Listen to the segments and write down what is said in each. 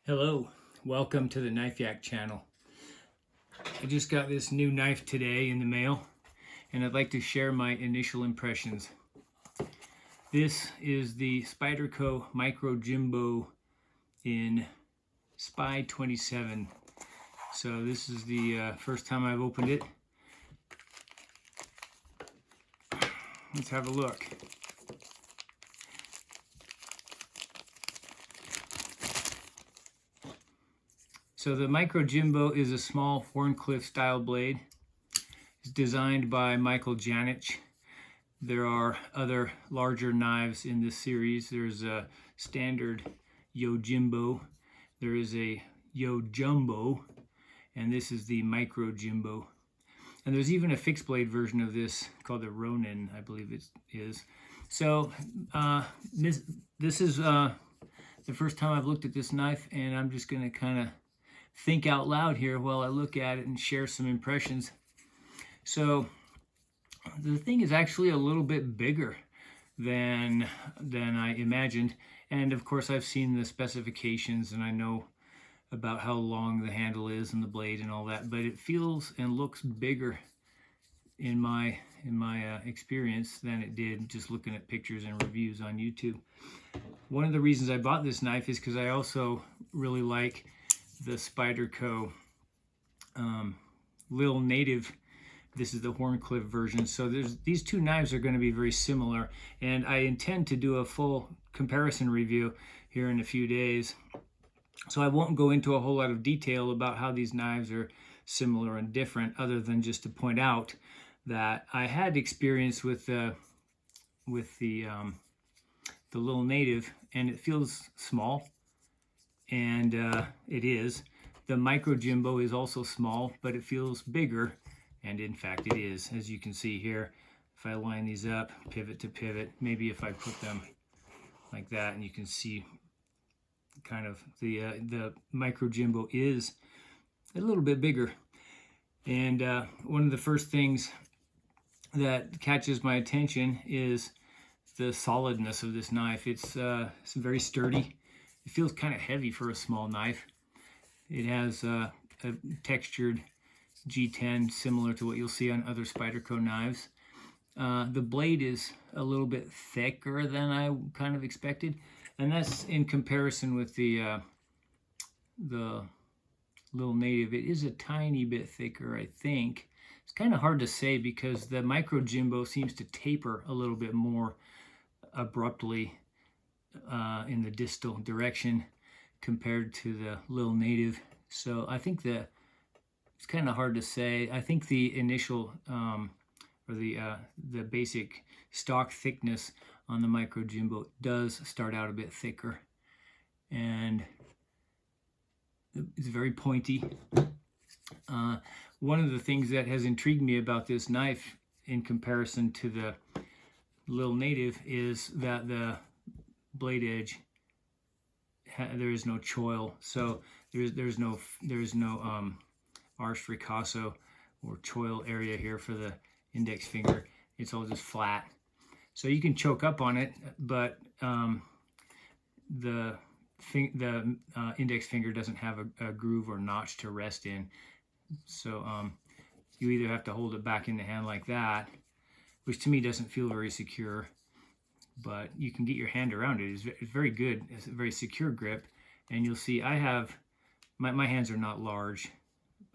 Hello, welcome to the Knife Yak channel. I just got this new knife today in the mail and I'd like to share my initial impressions. This is the Spyderco MicroJimbo in Spy 27. So this is the first time I've opened it. Let's have a look. So the MicroJimbo is a small Wharncliffe style blade. It's designed by Michael Janich. There are other larger knives in this series. There's a standard YoJimbo. There is a YoJumbo, and this is the MicroJimbo. And there's even a fixed blade version of this called the Ronin, I believe it is. So this is the first time I've looked at this knife, and I'm just going to kind of think out loud here while I look at it and share some impressions. So the thing is actually a little bit bigger than I imagined, and of course I've seen the specifications and I know about how long the handle is and the blade and all that, but it feels and looks bigger in my experience than it did just looking at pictures and reviews on YouTube. One of the reasons I bought this knife is because I also really like the Spyderco Lil Native. This is the Wharncliffe version. So these two knives are going to be very similar, and I intend to do a full comparison review here in a few days. So I won't go into a whole lot of detail about how these knives are similar and different, other than just to point out that I had experience with the Lil Native, and it feels small. And it is. The MicroJimbo is also small, but it feels bigger, and in fact it is. As you can see here, if I line these up pivot to pivot, maybe if I put them like that, and you can see kind of the MicroJimbo is a little bit bigger. And one of the first things that catches my attention is the solidness of this knife. It's very sturdy. It feels kind of heavy for a small knife. It has a textured G10 similar to what you'll see on other Spyderco knives. The blade is a little bit thicker than I kind of expected, and that's in comparison with the Lil Native. It is a tiny bit thicker, I think. It's kind of hard to say because the MicroJimbo seems to taper a little bit more abruptly in the distal direction compared to the Lil Native. So I think it's kind of hard to say. I think the initial or the basic stock thickness on the MicroJimbo does start out a bit thicker, and it's very pointy. One of the things that has intrigued me about this knife in comparison to the Lil Native is that the blade edge, there is no choil, so there's no arched ricasso or choil area here for the index finger. It's all just flat, so you can choke up on it, but the index finger doesn't have a groove or notch to rest in, so you either have to hold it back in the hand like that, which to me doesn't feel very secure, but you can get your hand around it. It's very good. It's a very secure grip, and you'll see I have, my hands are not large.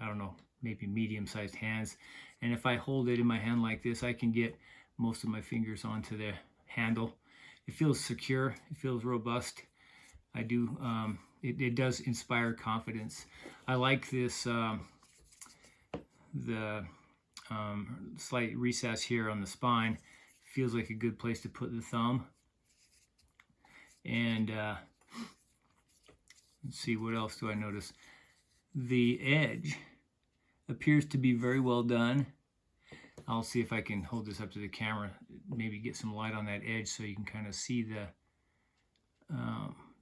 I don't know, maybe medium-sized hands, and if I hold it in my hand like this, I can get most of my fingers onto the handle. It feels secure. It feels robust. I do. It does inspire confidence. I like this. The slight recess here on the spine feels like a good place to put the thumb. And let's see, what else do I notice? The edge appears to be very well done. I'll see if I can hold this up to the camera, maybe get some light on that edge so you can kind of see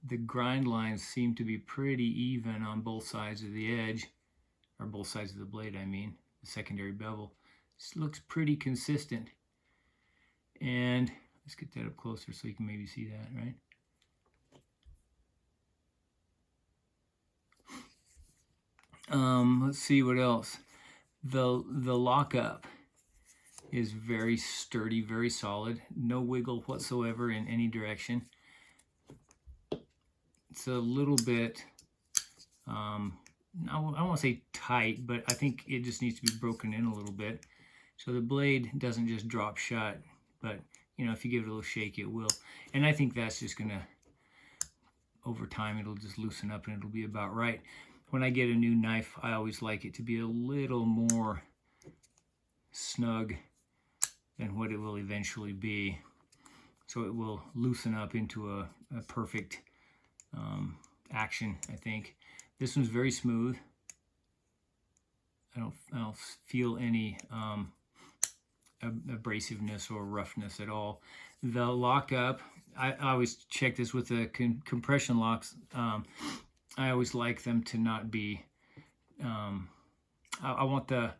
the grind lines seem to be pretty even on both sides of the edge, or both sides of the blade, I mean, the secondary bevel. This looks pretty consistent. And let's get that up closer. closer so you can maybe see that, right? Let's see what else. The Lockup is very sturdy, very solid, no wiggle whatsoever in any direction. It's a little bit, I don't want to say tight, but I think it just needs to be broken in a little bit. So the blade doesn't just drop shut, but you know, if you give it a little shake, it will. And I think that's just gonna, over time, it'll just loosen up and it'll be about right. When I get a new knife, I always like it to be a little more snug than what it will eventually be. So it will loosen up into a perfect action, I think. This one's very smooth. I don't feel any abrasiveness or roughness at all. The Lockup, I always check this with the compression locks. I always like them to not be, I want the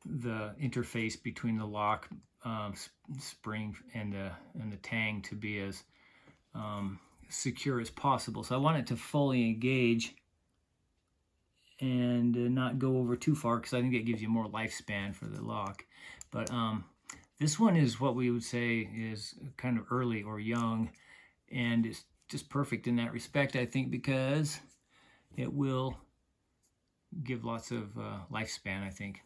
interface between the lock spring and the tang to be as secure as possible. So I want it to fully engage and not go over too far, because I think it gives you more lifespan for the lock. But this one is what we would say is kind of early or young, and it's just perfect in that respect, I think, because it will give lots of lifespan, I think.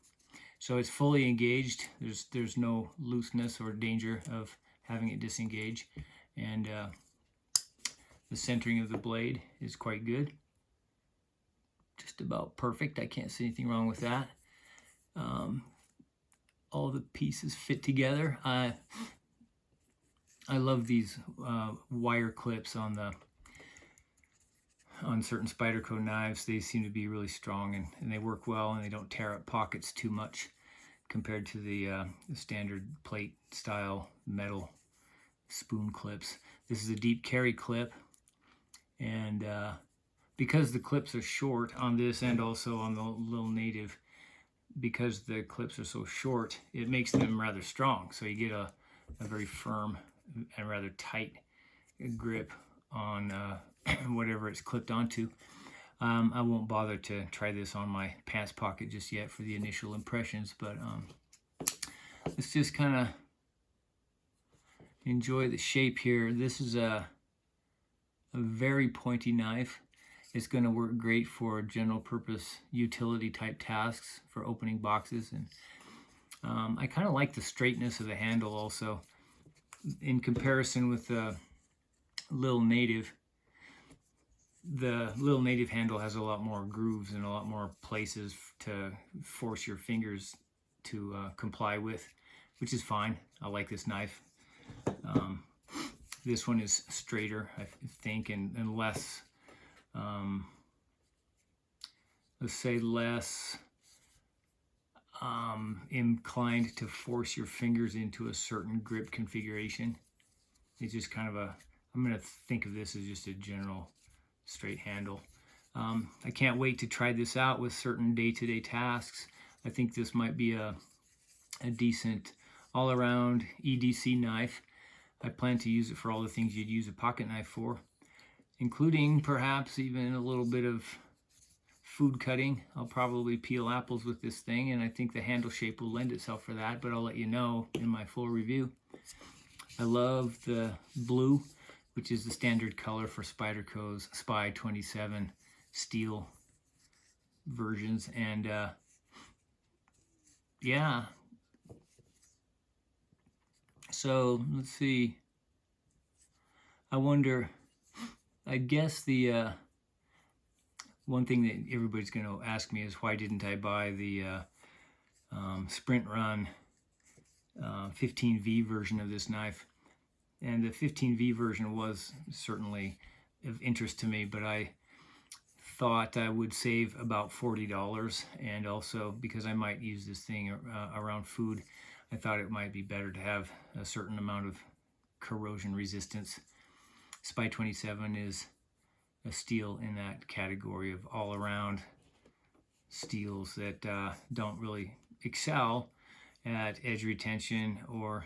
So it's fully engaged. There's no looseness or danger of having it disengage, and the centering of the blade is quite good. Just about perfect. I can't see anything wrong with that. All the pieces fit together. I love these wire clips on certain Spyderco knives. They seem to be really strong, and they work well, and they don't tear up pockets too much compared to the standard plate style metal spoon clips. This is a deep carry clip, and because the clips are short on this and also on the little native, because the clips are so short, it makes them rather strong. So you get a very firm and rather tight grip on whatever it's clipped onto. I won't bother to try this on my pants pocket just yet for the initial impressions, but let's just kind of enjoy the shape here. This is a very pointy knife. It's going to work great for general purpose utility type tasks for opening boxes, and I kind of like the straightness of the handle also in comparison with the Lil Native. The Lil Native handle has a lot more grooves and a lot more places to force your fingers to comply with, which is fine. I like this knife. This one is straighter, I think, and less, let's say less inclined to force your fingers into a certain grip configuration. It's just kind of I'm going to think of this as just a general straight handle. I can't wait to try this out with certain day-to-day tasks. I think this might be a decent all-around EDC knife. I plan to use it for all the things you'd use a pocket knife for, including perhaps even a little bit of food cutting. I'll probably peel apples with this thing, and I think the handle shape will lend itself for that, but I'll let you know in my full review. I love the blue, which is the standard color for Spyderco's Spy 27 steel versions, and yeah. So let's see. I wonder, I guess the one thing that everybody's going to ask me is, why didn't I buy the Sprint Run 15V version of this knife? And the 15V version was certainly of interest to me, but I thought I would save about $40, and also because I might use this thing around food, I thought it might be better to have a certain amount of corrosion resistance. Spy 27 is a steel in that category of all-around steels that don't really excel at edge retention or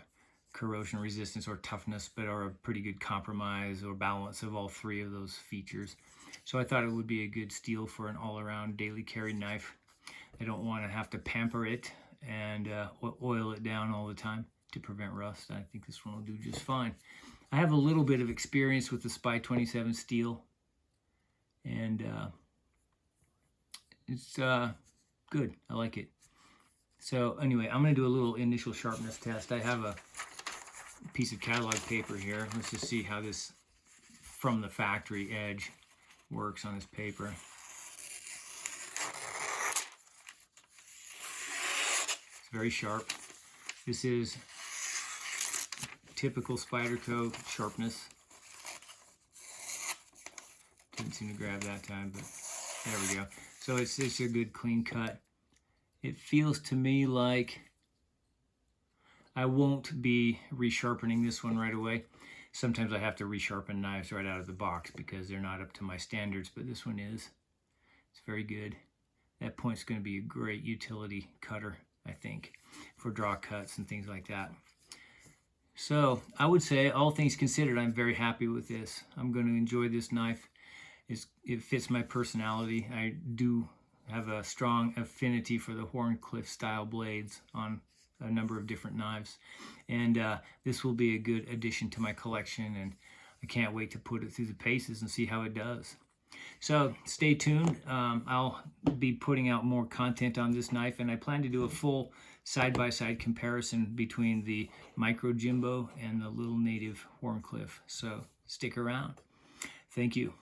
corrosion resistance or toughness, but are a pretty good compromise or balance of all three of those features. So I thought it would be a good steel for an all-around daily carry knife. I don't want to have to pamper it and oil it down all the time to prevent rust. I think this one will do just fine. I have a little bit of experience with the Spy 27 steel, and it's good. I like it. So anyway, I'm going to do a little initial sharpness test. I have a piece of catalog paper here. Let's just see how this from the factory edge works on this paper. It's very sharp. This is typical Spyderco sharpness. Didn't seem to grab that time, but there we go. So it's a good clean cut. It feels to me like I won't be resharpening this one right away. Sometimes I have to resharpen knives right out of the box because they're not up to my standards, but this one is. It's very good. That point's going to be a great utility cutter, I think, for draw cuts and things like that. So I would say, all things considered, I'm very happy with this. I'm going to enjoy this knife. It fits my personality. I do have a strong affinity for the Wharncliffe style blades on a number of different knives, and this will be a good addition to my collection, and I can't wait to put it through the paces and see how it does. So stay tuned. I'll be putting out more content on this knife, and I plan to do a full side-by-side comparison between the MicroJimbo and the little native Wharncliffe. So stick around. Thank you.